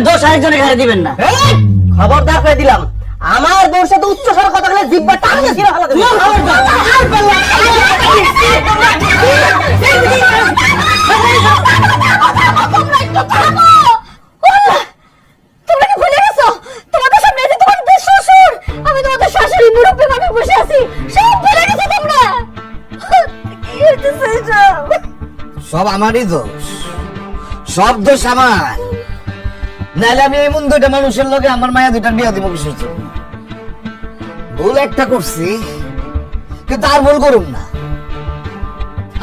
দোষ আরেকজনে ঘাড়ে দিবেন না। খবরদার করে দিলাম, আমার বউর সাথে উচ্চ স্বরে কথা বলে জিহ্বা টানিয়ে ছিঁড়ে ফেলা দেব। তোমরা কি ভুলে গেছো তোমাদের সামনে যে তোমাদের শ্বশুর, আমি তোমাদের শাশুড়ি মুরব্বি ভাবে বসে আছি, সব ভুলে গেছো তোমরা? কি হইতেছে এসব? সব আমারই দোষ, সব দোষ আমার। নাহলে আমি এমন দুইটা মানুষের লগে আমার মায়া দুইটার বিয়া দিব কিসের জন্য? ভুল একটা করছি, কিন্তু আর ভুল করুম না।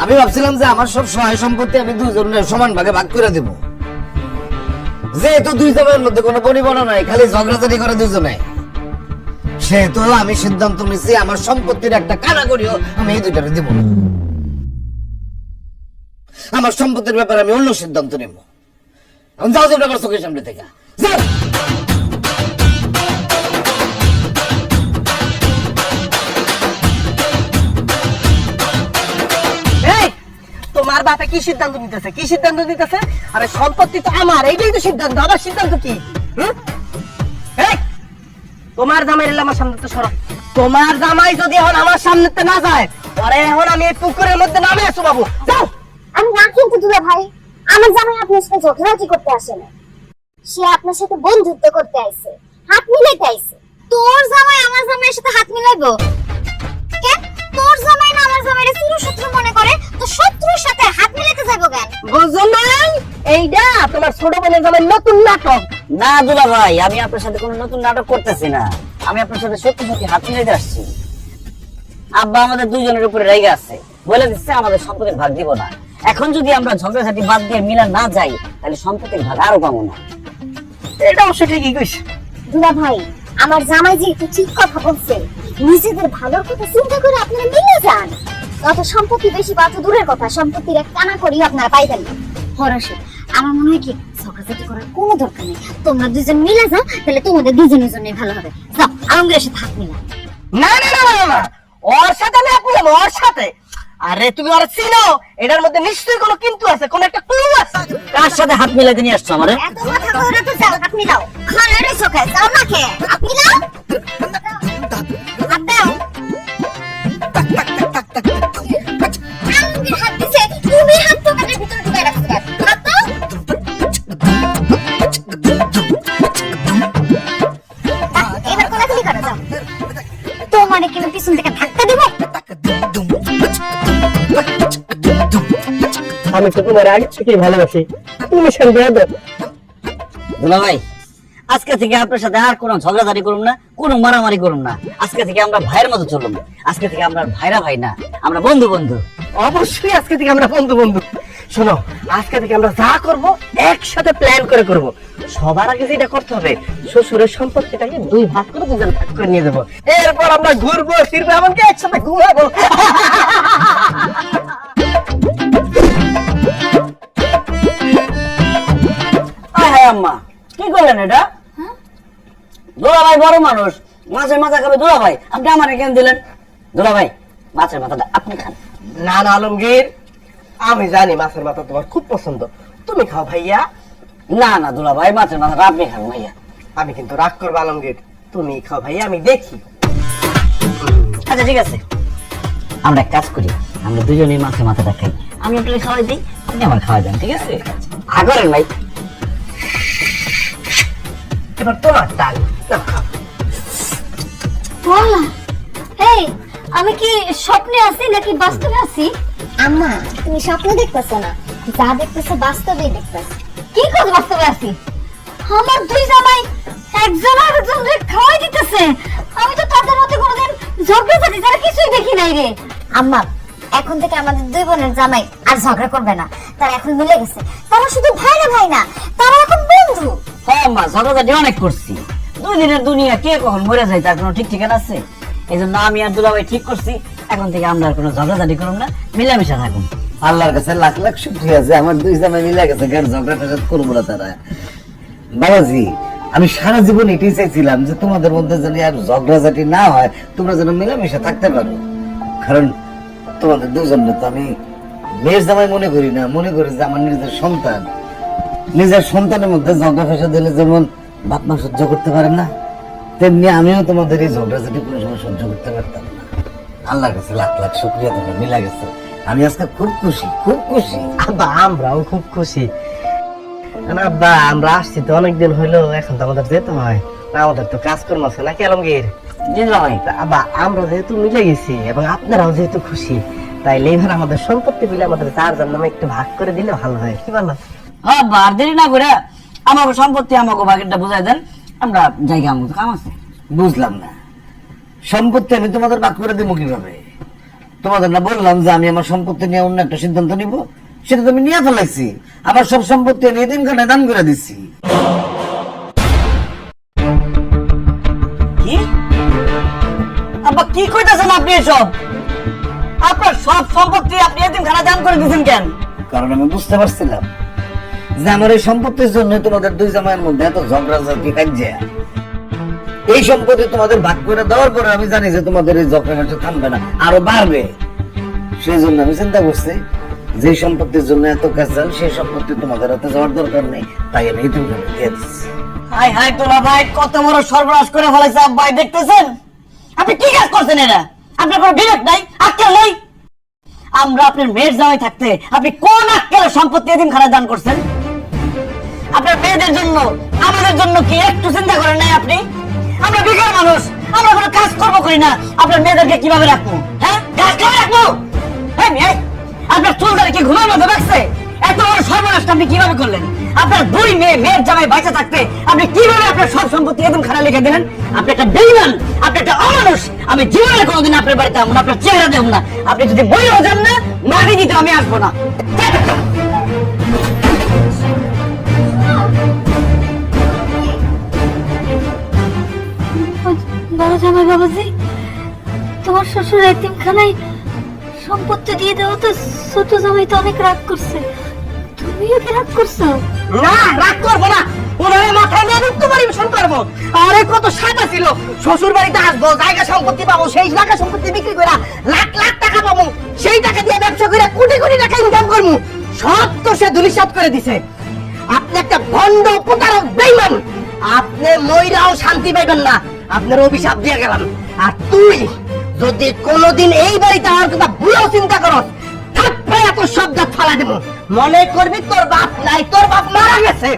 আমি ভাবছিলাম যে আমার সব সহায় সম্পত্তি আমি দুইজনের সমান ভাগে ভাগ করে দেব, যেহেতু দুই জনের মধ্যে কোনো পরিবর্তন নাই, খালি ঝগড়াঝাটি করে দুজনে, সেহেতু আমি সিদ্ধান্ত নিয়েছি আমার সম্পত্তির একটা কানাকড়িও আমি এই দুইটারে দেব না। আমার সম্পত্তির ব্যাপারে আমি অন্য সিদ্ধান্ত নেব। এখন যাও যে ব্যাপার চোখের সামনে থেকে যাও। তোমার বাপে কি সিদ্ধান্ত নিতেছে, কি সিদ্ধান্ত নিতেছে? আরে সম্পত্তি তো আমার, এইটাই তো সিদ্ধান্ত। আমার সিদ্ধান্ত কি? তোমার জামাই এলে আমার সামনে তো সরব। তোমার জামাই যদি এখন আমার সামনে না যায়, পরে এখন আমি এই পুকুরের মধ্যে নামে আসো বাবু। যাও। আমি না কিন্তু দুলা ভাই, আমার জামাই আপনার সাথে ঝগড়াঝাটি করতে আসে না, সে আপনার সাথে বন্ধুত্ব করতে আইছে, হাত মিলাইতে আইছে। তোর জামাই আমার জামাইয়ের সাথে হাত মিলাইবো কেন? তোর জামাই না আমার জামাইরে চিরশত্রু মনে করে, তো শত্রুর সাথে হাত মিলাইতে যাবো কেন? বুঝো নাই? এইটা তোমার ছোট বোনের জামাই নতুন নাটক। না দুলা ভাই, আমি আপনার সাথে কোনো নতুন নাটক করতেছি না, আমি আপনার সাথে সত্যি সত্যি হাত মিলাইতে আসছি। আব্বা আমাদের দুইজনের উপরে রেগে আছে, বলে দিচ্ছে আমাদের সম্পত্তির ভাগ দিব না। এখন যদি আমরা ঝগড়াঝাটি বাদ দিয়ে মিলা না যাই, তাহলে সম্পত্তির ভাগ আরো পাবো না। এটা অবশ্য ঠিকই কইছে দুলা ভাই, আমার জামাই যেহেতু ঠিক কথা বলছে, নিজেদের ভালোর কথা চিন্তা করে আপনারা মিলে যান। অত সম্পত্তি বেশি বা তো দূরের কথা, সম্পত্তির এক টানা করি আপনারা পাইবেন না। হরসে আমার মনে হয় কি ঝগড়াঝাটি করার কোনো দরকার নেই, তোমরা দুজন মিলে যাও, তাহলে তোমাদের দুজনের জন্যই ভালো হবে। যাও আলমগীরের সাথে হাত মিলা। না না না না না, ওর সাথে আমি আপনি ওর সাথে। আরে তুমি ওর চিনো? এটার মধ্যে নিশ্চয়ই কোনো কিন্তু আছে, কোনো একটা ক্লু আছে। কার সাথে হাত মিলাইতে নিয়ে আসছো আমারে? এত কথা কইরা তো যাও, হাত মিলাও। ঘরে রইছো কে? যাও না কে? হাত মিলাও। হাত দাও। আলমগীর হাত দিছে, তুমি হাত পকেটের ভিতরে ঢুকাই রাখছো কেন? হাত দাও। এবার কোলাকুলি করো, যাও। তোমারে কি পিছন থেকে ধাক্কা দিব? আমি তো তোমার আগে থেকেই ভালোবাসি, তুমি সঙ্গে দাও। দুলা ভাই, আজকে থেকে আপনার সাথে আর কোনো ঝগড়াঝাটি করুম না, কোনো মারামারি করুম না। আজকে থেকে আমরা ভাইয়ের মতো চলুম। আজকে থেকে আমরা ভাইরা ভাই না, আমরা বন্ধু বন্ধু। অবশ্যই আজকে থেকে আমরা বন্ধু বন্ধু। শোনো, আজকে থেকে আমরা যা করব একসাথে প্ল্যান করে করব। সবার আগে যেটা করতে হবে, শ্বশুরের সম্পত্তিটাকে দুই ভাগ করে দুজন ভাগ করে নিয়ে যাবো। এরপর আমরা ঘুরবো ফিরবো, এমনকি একসাথে ঘুমাবো। আম্মা কি করলেন এটা? দুলা ভাই বড় মানুষ, মাছের মাথা খাবে দুলা ভাই, আপনি আমার কেন দিলেন? দুলা ভাই, মাছের মাথাটা আপনি খান। না না আলমগীর, আমি জানি মাছের মাথা তোমার খুব পছন্দ, তুমি খাও ভাইয়া। না না দুলা ভাই, মাছের মাথাটা আপনি খান ভাইয়া। আমি কিন্তু রাগ করবো আলমগীর, তুমি খাও ভাইয়া, আমি দেখি। আচ্ছা ঠিক আছে, আমরা এক কাজ করি, আমরা দুজনেই মাছের মাথাটা খাই। আমি আপনাকে খাওয়াই দিই, আপনি আমার খাওয়াই দেন, ঠিক আছে? আগরেন ভাই। এবার তোমার টান। বলা, এই আমি কি স্বপ্নে আছি নাকি বাস্তবে আছি? আম্মা, তুমি স্বপ্ন দেখতেছো না, যা দেখতেছো বাস্তবেই দেখতেছো। কি করে বাস্তবে আছি? আমার দুই জামাই একজন আরেকজনকে খাওয়াই দিতেছে, আমি তো তাদের মধ্যে কোনোদিন ঝগড়াঝাটি ছাড়া কিছুই দেখি নাই রে। আম্মা, এখন থেকে আমাদের দুই বোনের জামাই আর ঝগড়া করবে না, তারা এখন মিলে গেছে। তারা শুধু ভাই না, তারা এখন বন্ধু। হ্যাঁ মা, ঝগড়াঝাটি অনেক করছি। দুই দিনের দুনিয়া, কে কখন মরে যায় তার কোনো ঠিক ঠিকানা আছে? এই জন্য আমি আর দুলা ভাই ঠিক করছি, এখন থেকে আমরা আর কোনো ঝগড়াঝাটি করুন না, মিলামিশা থাকুন। আল্লাহর কাছে লাখ লাখ শুকরিয়া আছে আমার দুই জামাই মিলে গেছে, গাড়ি ঝগড়া টাগড়া করবো না তারা। বাবাজি, আমি সারা জীবন এটাই চাইছিলাম যে তোমাদের মধ্যে যেন আর ঝগড়াঝাটি না হয়, তোমরা যেন মিলামিশা থাকতে পারো। কারণ তোমাদের দুজনে তো আমি মেয়ের জামাই মনে করি না, মনে করি যে আমার নিজের সন্তান। নিজের সন্তানের মধ্যে ঝগড়া ফেসা দিলে যেমন বাপ মা সহ্য করতে পারে না, তেমনি আমিও তোমাদের এই ঝগড়াঝাটি কোনো সময় সহ্য করতে পারতাম না। আল্লাহর কাছে লাখ লাখ শুকরিয়া, তোমরা মিলা গেছে। আমি আজকে খুব খুশি, খুব খুশি। আব্বা আমরাও খুব খুশি। না আব্বা, আমরা আসছি তো অনেকদিন হইলো, এখন তো আমাদের যেতে হয়। না, আমাদের তো কাজকর্ম আছে নাকি আলমগীর? জি ভাই। তা আব্বা, আমরা যেহেতু মিলে গেছি এবং আপনারাও যেহেতু খুশি, তাইলে এবার আমাদের সম্পত্তি মিলে আমাদের চারজন নামে একটু ভাগ করে দিলে ভালো হয়, কি বলো? হ্যাঁ, আর দেরি না করে আমাকে সম্পত্তি আমাকে ভাগেরটা বুঝাই দেন, আমরা জায়গা আমাকে কাম আছে। বুঝলাম না, সম্পত্তি আমি তোমাদের ভাগ করে দেবো কিভাবে? তোমাদের না বললাম যে আমি আমার সম্পত্তি নিয়ে অন্য একটা সিদ্ধান্ত নিব, সেটা তো আমি নিয়ে ফেলাইছি। আমার সব সম্পত্তি আমি এতিমখানায় দান করে দিচ্ছি। কি আব্বা কি কইতাছেন আপনি? এসব আপনার সব সম্পত্তি আপনি এতিমখানা দান করে দিয়েছেন কেন? কারণ আমি বুঝতে পারছিলাম যে আমার এই সম্পত্তির জন্য তোমাদের দুই জামাইয়ের মধ্যে এত ঝগড়াঝাটি কাজিয়া। এই সম্পত্তি তোমাদের ভাগ করে দেওয়ার পরে আমি জানি যে তোমাদের এই ঝগড়াঝাটি থামবে না, আরো বাড়বে। সেই জন্য আমি চিন্তা করছি যে সম্পত্তির জন্য এত কাজাল, সেই সম্পত্তি তোমাদের হাতে যাওয়ার দরকার নেই, তাই আমি এতিমখানায় দিয়ে দিচ্ছি। হাই হাই তোলা ভাই, কত বড় সর্বনাশ করে ফেলাইছে আব্বাই, দেখতেছেন আপনি কি কাজ করছেন? এরা আপনার কোনো বিবেক নাই, আক্কেল নাই? আমরা আপনার মেয়ের জামাই থাকতে আপনি কোন আক্কেলের সম্পত্তি এতিমখানায় দান করছেন? আপনার মেয়েদের জন্য, আমাদের জন্য কি একটু চিন্তা করেন নাই আপনি? আমরা বেকার মানুষ, আমরা কোনো কাজ কর্ম করি না, আপনার মেয়েদেরকে কিভাবে রাখবো? হ্যাঁ, কাজ করে রাখবো? হ্যাঁ মেয়ে, আপনার চুলদারি কি ঘুমের মধ্যে রাখছে? এত বড় সর্বনাশটা আপনি কিভাবে করলেন? আপনার দুই মেয়ের জামাই বাইচা থাকতে আপনি কিভাবে আপনার সব সম্পত্তি এতিমখানায় লিখে দিলেন? আপনি একটা বেঈমান, আপনি একটা অমানুষ। আমি জীবনে কোনোদিন আপনার বাড়িতে আসবো না, আপনার চেহারা দেব না। আপনি যদি মরেও যান না, মারি দিতে আমি আসবো না। বড় জামাই বাবাজি, তোমার শ্বশুর এতিমখানায় সম্পত্তি দিয়ে দেওয়া তো ছোট জামাই তো অনেক রাগ করছে, তুমিও কি রাগ করছো? না, রাগ করবো না। ওনার মাথায় নিয়ে নৃত্য পরিবেশন করবো। আরে কত সাদা ছিল, শ্বশুর বাড়িতে আসবো, জায়গা সম্পত্তি পাবো, সেই জায়গা সম্পত্তি বিক্রি করে লাখ লাখ টাকা পাবো, সেই টাকা দিয়ে ব্যবসা করে কোটি কোটি টাকা ইনকাম করবো। সব তো সে ধুলিসাৎ করে দিছে। আপনি একটা ভণ্ড প্রতারক বেঈমান, আপনি মইরাও শান্তি পাইবেন না। আপনার অভিশাপ দিয়ে গেলাম। আর তুই যদি কোনোদিন এই বাড়িতে আমার কথা ভুলেও চিন্তা করো, থাপ্পড়ে এত শব্দ ফালা দেব, মনে করবি তোর বাপ নাই, তোর বাপ মারা গেছে।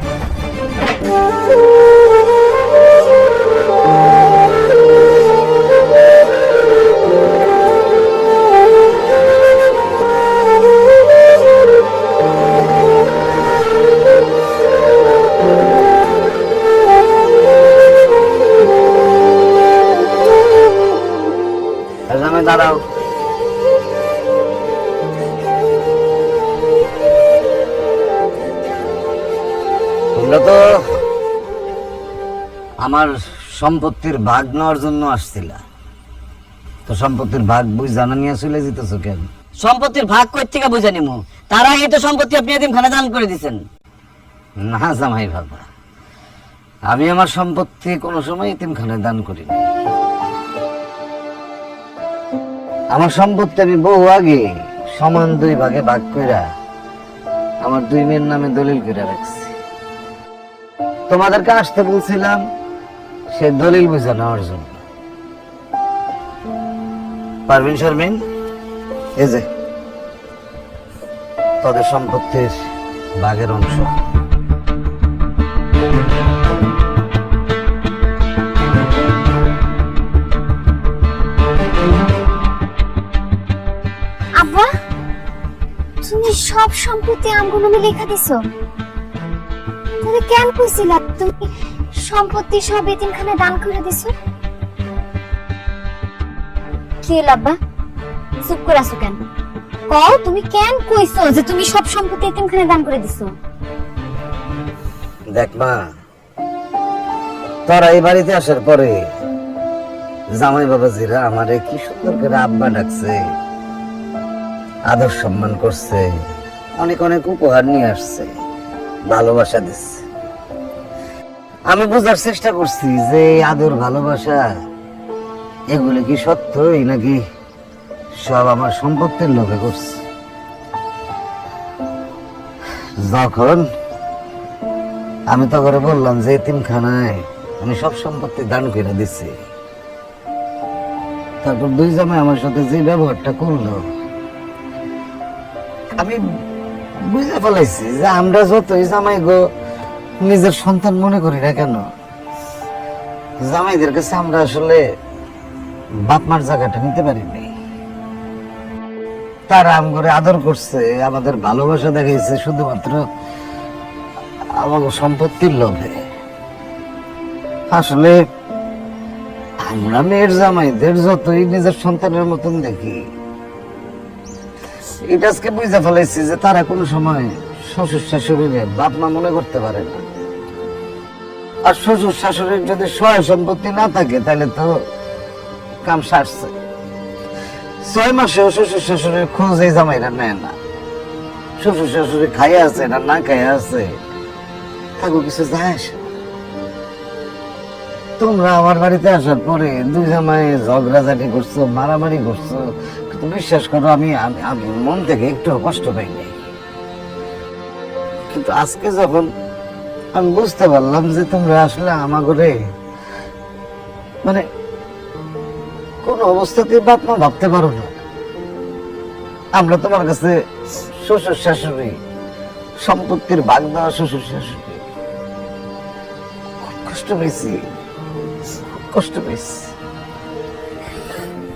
জামাই দাঁড়াও। তোমরা তো আমার সম্পত্তির ভাগ নেওয়ার জন্য আসছিলা, তো সম্পত্তির ভাগ বুঝ জানা নিয়ে চলে যেতেছো কেন? সম্পত্তির ভাগ কই থেকে বুঝে নিমু? তার আগে তো সম্পত্তি আপনি এতিমখানায় দান করে দিয়েছেন। না জামাই বাবা, আমি আমার সম্পত্তি কোনো সময় এতিমখানায় দান করিনি। আমার সম্পত্তি আমি বহু আগে সমান দুই ভাগে ভাগ কইরা আমার দুই মেয়ের নামে দলিল করে রাখছি। তোমাদেরকে আসতে বলছিলাম সে দলিল বুঝে নেওয়ার জন্য। পারভিন শারমিন, এই যে তাদের সম্পত্তির ভাগের অংশ। আব্বা, তুমি সব সম্পত্তি আমগুলো আমি লেখা দিছো? তুমি কেন কইছিলা তুমি সম্পত্তি সব এতিমখানায় দান করে দিছো? কি হলো আব্বা, চুপ করে আছো কেন? কও, তুমি কেন কইছো যে তুমি সব সম্পত্তি এতিমখানায় দান করে দিছো? দেখ মা, তোরা এই বাড়িতে আসার পরে জামাই বাবাজিরা আমারে কি সুন্দর করে আব্বা ডাকছে, আদর সম্মান করছে, অনেক অনেক উপহার নিয়ে আসছে, ভালোবাসা দিচ্ছে। আমি বোঝার চেষ্টা করছি যে আদর ভালোবাসা এগুলো কি সত্যই নাকি সব আমার সম্পত্তির লোভে করছে। যখন আমি তো করে বললাম যে এতিমখানায় আমি সব সম্পত্তি দান করে দিচ্ছি। তারপর দুই জামাই আমার সাথে যে ব্যবহারটা করলো, আমি বুঝে ফেলাইছি যে আমরা যতই জামাই গো নিজের সন্তান মনে করি না কেন, জামাইদের কাছে আমরা আসলে বাপ মার জায়গাটা নিতে পারিনি। তারা আম করে আদর করছে, আমাদের ভালোবাসা দেখাইছে শুধুমাত্র আমাকে সম্পত্তির লোভে। আসলে আমরা মেয়ের জামাইদের যতই নিজের সন্তানের মতন দেখি, এটা আজকে বুঝতে ফেলাইছি যে তারা কোনো সময় শ্বশুর শাশুড়িরে বাপ মা মনে করতে পারে না। আর শ্বশুর শাশুড়ির যদি সহায় সম্পত্তি না থাকে তাহলে তো কাম সারছে। 6 মাসেও শ্বশুর শাশুড়ির খোঁজ এই জামাইরা নেয় না। শ্বশুর শাশুড়ি খাইয়া আছে না না খাইয়া আছে তাকে কিছু যায় আসে না। তোমরা আমার বাড়িতে আসার পরে দুই জামাই ঝগড়াঝাটি করছো, মারামারি করছো, কিন্তু বিশ্বাস করো আমি আমি মন থেকে একটু কষ্ট পাইনি। কিন্তু আজকে যখন আমি বুঝতে পারলাম যে তোমরা আসলে আমাগরে মানে কোন অবস্থাতেই বাপ মা ভাবতে পারো না, আমরা তোমার কাছে শ্বশুর শাশুড়ি, সম্পত্তির ভাগ দেওয়া শ্বশুর শাশুড়ি, খুব কষ্ট পেয়েছি, খুব কষ্ট পেয়েছি।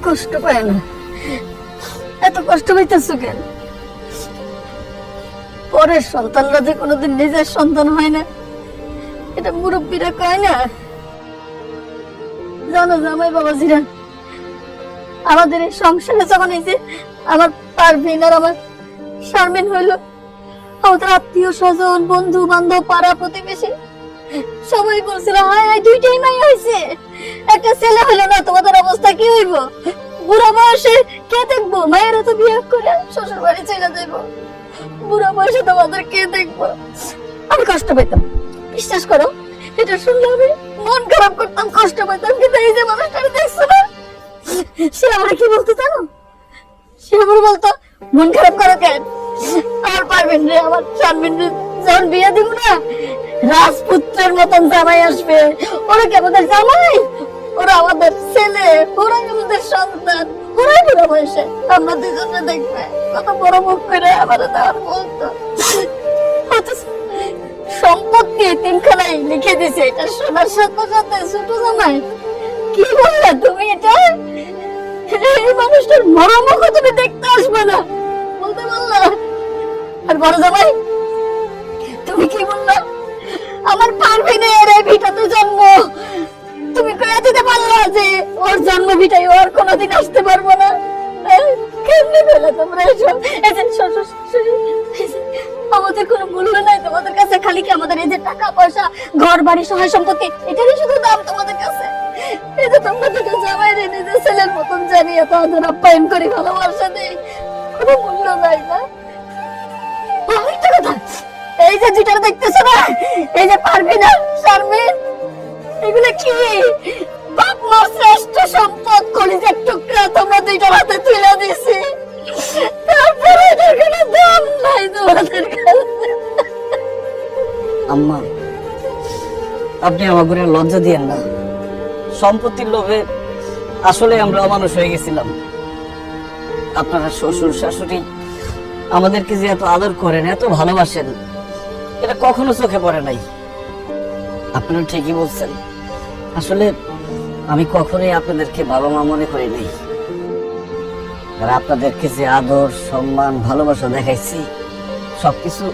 কষ্ট পায় না, এত কষ্ট পাইতেছো কেন? পরের সন্তানরা যে কোনোদিন নিজের সন্তান হয় না, এটা মুরব্বীরা কয় না? জানো জামাই বাবাজিরা, আমাদের এই সংসারে যখন এই যে আমার পারভিন আর আমার শারমিন হইলো, আমাদের আত্মীয় স্বজন, বন্ধু বান্ধব, পাড়া প্রতিবেশী সবাই বলছিল হায় হায় দুইটাই মাই হয়েছে, একটা ছেলে হলো না, তোমাদের অবস্থা কি হইব? বুড়া বয়সে কে দেখবো? মায়েরা তো বিয়ে করে শ্বশুর বাড়ি চলে যাইব, বুড়া বয়সে তোমাদের কে দেখবো? আমি কষ্ট পেতাম, বিশ্বাস করো, এটা শুনলে আমি মন খারাপ করতাম, কষ্ট পেতাম। কিন্তু এই যে মানুষটা দেখছো না, সে আমার কি বলতো জানো? সে আমার বলতো মন খারাপ করো কেন, আমার পারবেন রে, আমার শারমিন রে যখন বিয়ে দিব না, রাজপুত্রের মতন জামাই আসবে। ওরা কি আমাদের জামাই? ওরা আমাদের ছেলে, ওরাই আমাদের সন্তান, ওরাই বুড়া বয়সে আমরা দুজনে দেখবে। কত বড় মুখ করে আমাদের দেওয়ার বলতো। সম্পত্তি এতিমখানায় লিখে দিছে, এটা শোনার সাথে সাথে ছোট জামাই কি বললে তুমি? এটা এই মানুষটার মরা মুখ তুমি দেখতে আসবে না বলতে বললা? আর বড় জামাই তুমি কি বললা? আমার পারভিনের এই ভিটাতে জন্ম, তুমি কয়ে দিতে পারলা যে ওর জন্ম ভিটায় ওর কোনোদিন আসতে পারবো না? কেমনে বলে তোমরা এসব? এই যে শ্বশুর শাশুড়ি, আমাদের কোনো মূল্য নাই তোমাদের কাছে, খালি কি আমাদের এই যে টাকা পয়সা, ঘর বাড়ি, সহায় সম্পত্তি, এটারই শুধু দাম তোমাদের কাছে? এই যে তোমরা দুটো জামাই রে নিজের ছেলের মতন জানিয়ে তাদের আপ্যায়ন করি, ভালোবাসা দেই, কোনো মূল্য নাই না? আরেকটা কথা, এই যে দুইটা দেখতেছো না, এই যে পারভিন আর শারমিন, এগুলো কি বাপ মার শ্রেষ্ঠ সম্পদ, কলিজার টুকরা তোমরা দুইটার হাতে তুলে দিছি, তারপরে এটার কোনো দাম নাই তোমাদের কাছে। আম্মা, আপনি আমার ঘরে লজ্জা দিয়েন না। সম্পত্তির লোভে আসলে আমরা অমানুষ হয়ে গেছিলাম। আপনারা শ্বশুর শাশুড়ি আমাদেরকে যে এত আদর করেন, এত ভালোবাসেন, এটা কখনো চোখে পড়ে নাই। আপনারা ঠিকই বলছেন, আসলে আমি কখনোই আপনাদেরকে বাবা মা মনে করি নাই। আর আপনাদেরকে যে আদর, সম্মান, ভালোবাসা দেখাইছি, সবকিছু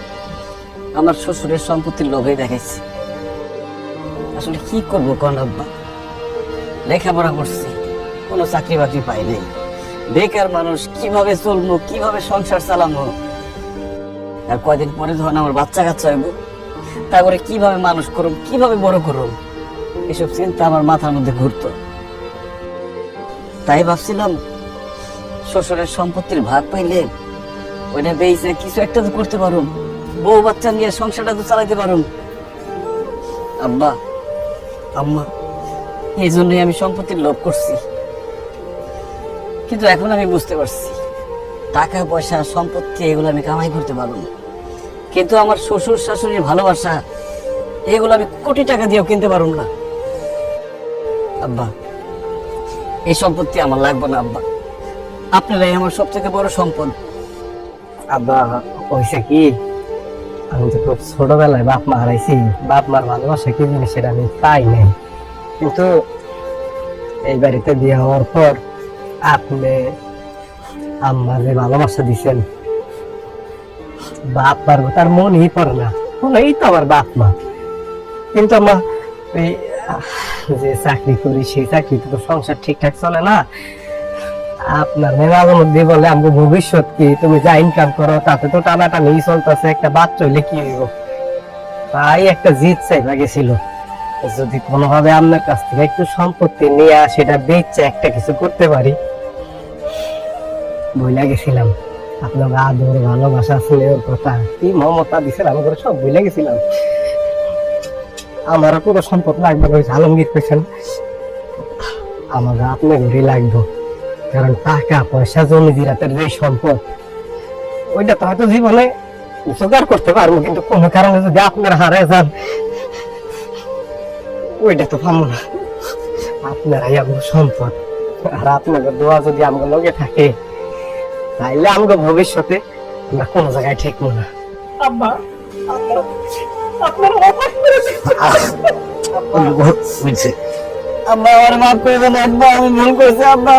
আমার শ্বশুরের সম্পত্তির লোভে দেখাইছি। আসলে কি করবো কোন আব্বা, লেখাপড়া করছি, কোনো চাকরি বাকরি পাই নাই, বেকার মানুষ, কিভাবে চলবো, কিভাবে সংসার চালাবো? আর কয়দিন পরে যখন আমার বাচ্চা কাচ্চা হইব, তারপরে কিভাবে মানুষ করব, কিভাবে বড় করব, এসব চিন্তা আমার মাথার মধ্যে ঘুরতো। তাই ভাবছিলাম শ্বশুরের সম্পত্তির ভাগ পাইলে ওইটা বেঁচে কিছু একটা তো করতে পারুম, বউ বাচ্চা নিয়ে সংসারটা তো চালাইতে পারুম। আব্বা, আম্মা, এই জন্যই আমি সম্পত্তির লোভ করছি। কিন্তু এখন আমি বুঝতে পারছি টাকা পয়সা, সম্পত্তি, এগুলো আমি কামাই করতে পারবো না, কিন্তু আমার শ্বশুর শাশুড়ির ভালোবাসা, এগুলো আমি কোটি টাকা দিয়েও কিনতে পারুম না। আব্বা, এই সম্পত্তি আমার লাগবে না আব্বা, আপনারাই আমার সবথেকে বড় সম্পদ। আব্বা পয়সা কি, আমি তো খুব ছোটবেলায় বাপ মা হারাইছি, বাপ মার ভালোবাসা কি জিনিস সেটা আমি পাই নাই। কিন্তু এই বাড়িতে বিয়ে হওয়ার পর আপনি আম্মা যে ভালোবাসা দিচ্ছেন, বাপ মার তার মনই পড়ে না, এই তো আমার বাপ মা। কিন্তু আমার এই যে চাকরি করি সেই চাকরিতে তো সংসার ঠিকঠাক চলে না। আপনার মেয়ের মধ্যে বলে আমাকে ভবিষ্যৎ কি, তুমি যা ইনকাম করো তাতে তো টানাটানি চলতেছে, একটা বাচ্চা হইলে কি হইব, তাই একটা জিদ চাইবা গেছিল, যদি কোনোভাবে আপনার কাছ থেকে একটু সম্পত্তি নিয়ে সেটা বেচে একটা কিছু করতে পারি। বইলা গেছিলাম আপনার আদর ভালোবাসা স্নেহের কথা, কি মমতা দিচ্ছেন আমাকে সব বইলা গেছিলাম। আমারও কোনো সম্পদ লাগবে না, ওই আলমগীর পেছন আমাকে আপনার ঘরে লাগবে, কারণ টাকা পয়সা জমি জিরাতের যে সম্পদ ওইটা তো হয়তো জীবনে জোগাড় করতে পারবো, কিন্তু কোনো কারণে যদি আপনার হারে যান ওইটা তো পাবো না। আপনারাই আমার সম্পদ, আর আপনাদের দোয়া যদি আমার লগে থাকে তাইলে আমাকে ভবিষ্যতে আমরা কোনো জায়গায় ঠেকবো না। আব্বা, আপনার বুঝছে আব্বা আমার মাফ করে দেন আব্বা, আমি ভুল করেছি আব্বা,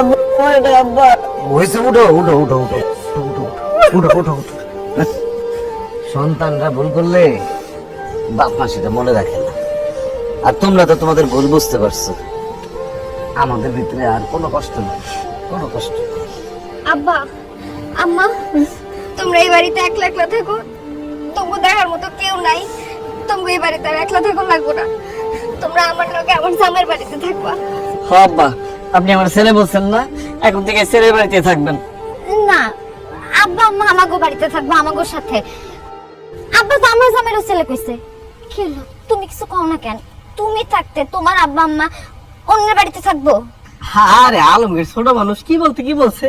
আব্বা। হয়েছে, উঠো উঠো উঠো উঠো উঠো উঠো উঠো উঠো। সন্তানরা ভুল করলে বাপ মা সেটা মনে রাখে না, আর তোমরা তো তোমাদের ভুল বুঝতে পারছো। আমাদের ভিতরে আর কোনো কষ্ট নেই, কোনো কষ্ট নেই। আব্বা আম্মা, তোমরা এই বাড়িতে একলা একলা থাকো, তোমাকে দেখার মতো কেউ নাই, তোমাকে এই বাড়িতে আর একলা থাকো লাগবো না, তোমরা আমার লগে আমার জামাইয়ের বাড়িতে থাকবা। হ আব্বা, আপনি আমার ছেলে বলছেন না, এখন থেকে ছেলের বাড়িতে থাকবেন। না আব্বা আম্মা আমাগো বাড়িতে থাকবো, আমাগোর সাথে। আব্বা তো আমার জামাইয়ের ছেলে কইছে। কি হলো, তুমি কিছু কও না কেন? তুমি থাকতে তোমার আব্বা আম্মা অন্যের বাড়িতে থাকবো? আরে আলমগীর ছোট মানুষ কি বলতে কি বলছে,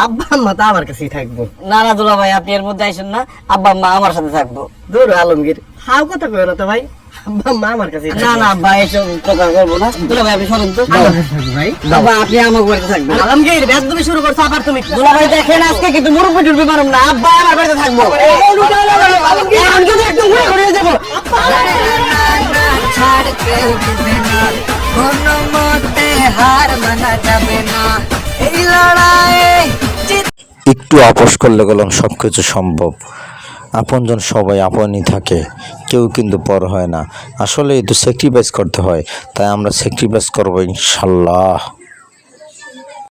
আব্বা আম্মা তো আমার কাছেই থাকবো। না না দুলা ভাই, আপনি এর মধ্যে আইসেন না, আব্বা আম্মা আমার সাথে থাকবো। দূর আলমগীর, হাও কথা কই না তো ভাই, আব্বা আম্মা আমার কাছেই না না আব্বা, এসব কথা করবো না। দুলা ভাই আপনি সরেন তো। ভাই। আব্বা আপনি আমার বাড়িতে থাকবেন। আলমগীর বেদবি শুরু করছো আবার তুমি। দুলা ভাই দেখেন আজকে কিন্তু মুরব্বি টুরবি পারুম না, আব্বা আমার বাড়িতে থাকবো। এখন কিন্তু একদম ঘুরে ঘুরে যাবো। একটু আপোষ করলে গেলাম সবকিছু সম্ভব। আপনজন সবাই আপনই থাকে, কেউ কিন্তু পর হয় না। আসলে একটু স্যাক্রিফাইস করতে হয়, তাই আমরা স্যাক্রিফাইস করবো ইনশাল্লাহ।